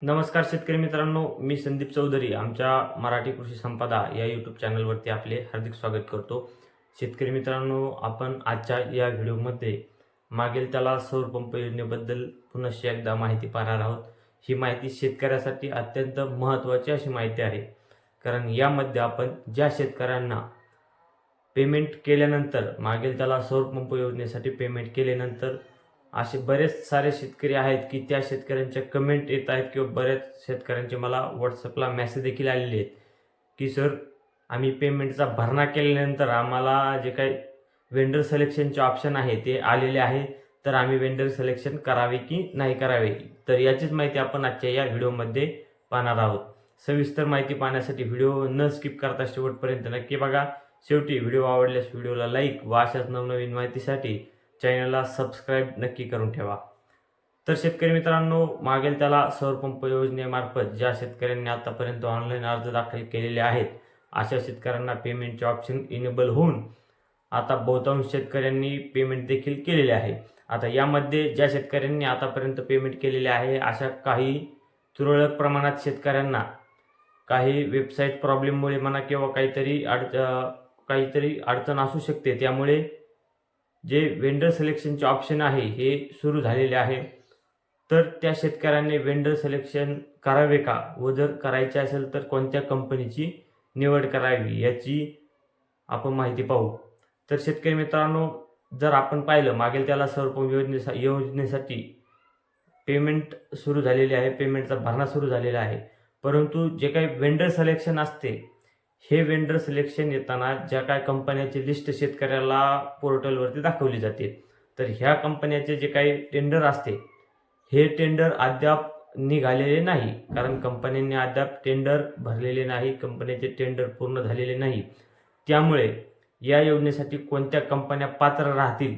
नमस्कार शेतकरी मित्रांनो, मी संदीप चौधरी आमच्या मराठी कृषी संपदा या यूट्यूब चॅनलवरती आपले हार्दिक स्वागत करतो. शेतकरी मित्रांनो, आपण आजच्या या व्हिडिओमध्ये मागेल त्याला सौर पंप योजनेबद्दल पुन्हा एकदा माहिती पाहणार आहोत. ही माहिती शेतकऱ्यासाठी अत्यंत महत्त्वाची अशी माहिती आहे, कारण यामध्ये आपण ज्या शेतकऱ्यांना पेमेंट केल्यानंतर मागेल त्याला सौर पंप योजनेसाठी पेमेंट केल्यानंतर असे बरेच सारे शेतकरी आहेत की त्या शेतकऱ्यांच्या कमेंट येत आहेत किंवा बऱ्याच शेतकऱ्यांचे मला व्हॉट्सअपला मेसेज देखील आलेले आहेत की सर, आम्ही पेमेंटचा भरणा केल्यानंतर आम्हाला जे काही वेंडर सिलेक्शनचे ऑप्शन आहे ते आलेले आहे, तर आम्ही वेंडर सिलेक्शन करावे की नाही करावे. तर याचीच माहिती आपण आजच्या या व्हिडिओमध्ये पाहणार आहोत. सविस्तर माहिती पाहण्यासाठी व्हिडिओ न स्किप करता शेवटपर्यंत नक्की बघा. शेवटी व्हिडिओ आवडल्यास व्हिडिओला लाईक व अशाच नवनवीन माहितीसाठी चॅनलला सबस्क्राईब नक्की करून ठेवा. तर शेतकरी मित्रांनो, मागेल त्याला सौर पंप योजनेमार्फत ज्या शेतकऱ्यांनी आतापर्यंत ऑनलाईन अर्ज दाखल केलेले आहेत, अशा शेतकऱ्यांना पेमेंटचे ऑप्शन इनेबल होऊन आता बहुतांश शेतकऱ्यांनी पेमेंट देखील केलेले आहे. आता यामध्ये ज्या शेतकऱ्यांनी आतापर्यंत पेमेंट केलेले आहे, अशा काही तुरळक प्रमाणात शेतकऱ्यांना काही वेबसाईट प्रॉब्लेममुळे म्हणा किंवा काहीतरी अडचण असू शकते, त्यामुळे जे वेंडर सिलेक्शनचे ऑप्शन आहे हे सुरू झालेले आहे. तर त्या शेतकऱ्यांनी वेंडर सिलेक्शन करावे का, व जर करायचे असेल तर कोणत्या कंपनीची निवड करावी याची आपण माहिती पाहू. तर शेतकरी मित्रांनो, जर आपण पाहिलं मागेल त्याला सौर पंप योजनेसाठी पेमेंट सुरू झालेली आहे, पेमेंटचा भरणा सुरू झालेला आहे. परंतु जे काही वेंडर सिलेक्शन असते, हे वेंडर सिलेक्शन येताना ज्या काय कंपन्याची लिस्ट शेतकऱ्याला पोर्टलवरती दाखवली जाते, तर ह्या कंपन्याचे जे काही टेंडर असते, हे टेंडर अद्याप निघालेले नाही, कारण कंपन्यांनी अद्याप टेंडर भरलेले नाही, कंपन्याचे टेंडर पूर्ण झालेले नाही. त्यामुळे या योजनेसाठी कोणत्या कंपन्या पात्र राहतील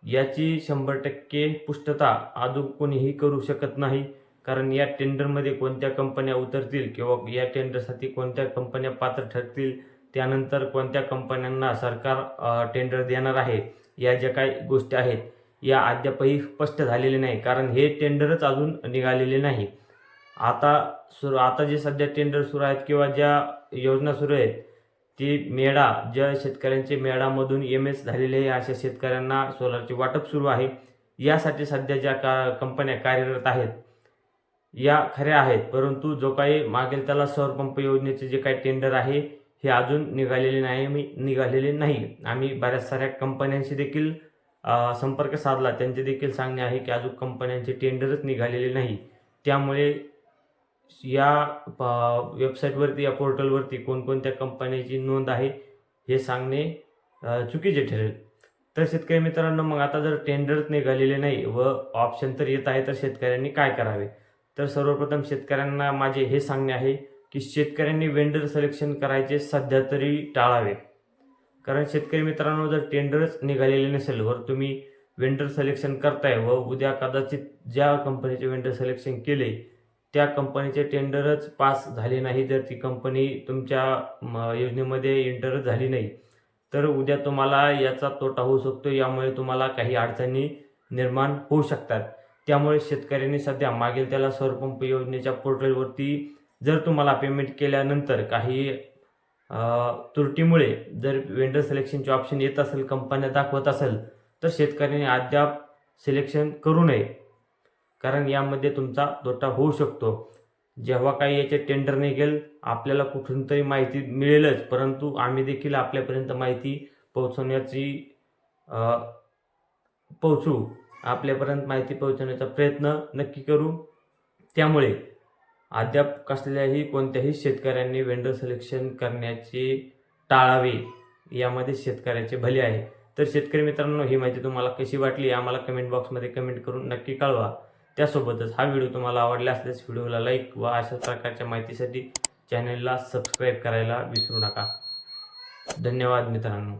याची 100% पुष्टता अजून कोणीही करू शकत नाही. कारण या टेंडरमध्ये कोणत्या कंपन्या उतरतील किंवा या टेंडरसाठी कोणत्या कंपन्या पात्र ठरतील, त्यानंतर कोणत्या कंपन्यांना सरकार टेंडर देणार आहे, या ज्या काही गोष्टी आहेत या अद्यापही स्पष्ट झालेले नाही, कारण हे टेंडरच अजून निघालेले नाही. आता जे सध्या टेंडर सुरू आहेत किंवा ज्या योजना सुरू आहेत, ती ज्या शेतकऱ्यांचे मेडामधून MS झालेले आहे अशा शेतकऱ्यांना सोलारचे वाटप सुरू आहे. यासाठी सध्या ज्या कंपन्या कार्यरत आहेत या खऱ्या आहेत, परंतु जो काही मागेल त्याला सौर पंप योजनेचे जे काही टेंडर आहे हे अजून निघालेले नाही. आम्ही बऱ्याच साऱ्या कंपन्यांशी देखील संपर्क साधला, त्यांचे देखील सांगणे आहे की अजून कंपन्यांचे टेंडरच निघालेले नाही. त्यामुळे या वेबसाईटवरती, या पोर्टलवरती कोणकोणत्या कंपन्याची नोंद आहे हे सांगणे चुकीचे ठरेल. तर शेतकरी मित्रांनो, मग आता जर टेंडरच निघालेले नाही व ऑप्शन तर येत आहे, तर शेतकऱ्यांनी काय करावे? तर सर्वप्रथम शेतकऱ्यांना माझे हे सांगणे आहे की शेतकऱ्यांनी वेंडर सिलेक्शन करायचे सध्या तरी टाळावे. कारण शेतकरी मित्रांनो, जर टेंडरच निघालेले नसेल वर तुम्ही वेंडर सिलेक्शन करताय व उद्या कदाचित ज्या कंपनीचे वेंडर सिलेक्शन केले त्या कंपनीचे टेंडरच पास झाले नाही, जर ती कंपनी तुमच्या योजनेमध्ये एंटरच झाली नाही, तर उद्या तुम्हाला याचा तोटा होऊ शकतो. यामुळे तुम्हाला काही अडचणी निर्माण होऊ शकतात. त्यामुळे शेतकऱ्यांनी सध्या मागेल त्याला सौर पंप योजनेच्या पोर्टलवरती जर तुम्हाला पेमेंट केल्यानंतर काही त्रुटीमुळे जर वेंडर सिलेक्शनचे ऑप्शन येत असेल, कंपन्या दाखवत असेल, तर शेतकऱ्यांनी अद्याप सिलेक्शन करू नये, कारण यामध्ये तुमचा तोटा होऊ शकतो. जेव्हा काही याचे टेंडर निघेल आपल्याला कुठून तरी माहिती मिळेलच, परंतु आम्ही देखील आपल्यापर्यंत माहिती आपल्यापर्यंत माहिती पोहोचवण्याचा प्रयत्न नक्की करू. त्यामुळे अद्याप कोणत्याही शेतकऱ्यांनी वेंडर सिलेक्शन करण्याचे टाळावे, यामध्ये शेतकऱ्याचे भले आहे. तर शेतकरी मित्रांनो, ही माहिती तुम्हाला कशी वाटली आम्हाला कमेंट बॉक्समध्ये कमेंट करून नक्की कळवा. त्यासोबतच हा व्हिडिओ तुम्हाला आवडला असल्यास व्हिडिओला लाईक व अशा प्रकारच्या माहितीसाठी चॅनलला सबस्क्राईब करायला विसरू नका. धन्यवाद मित्रांनो.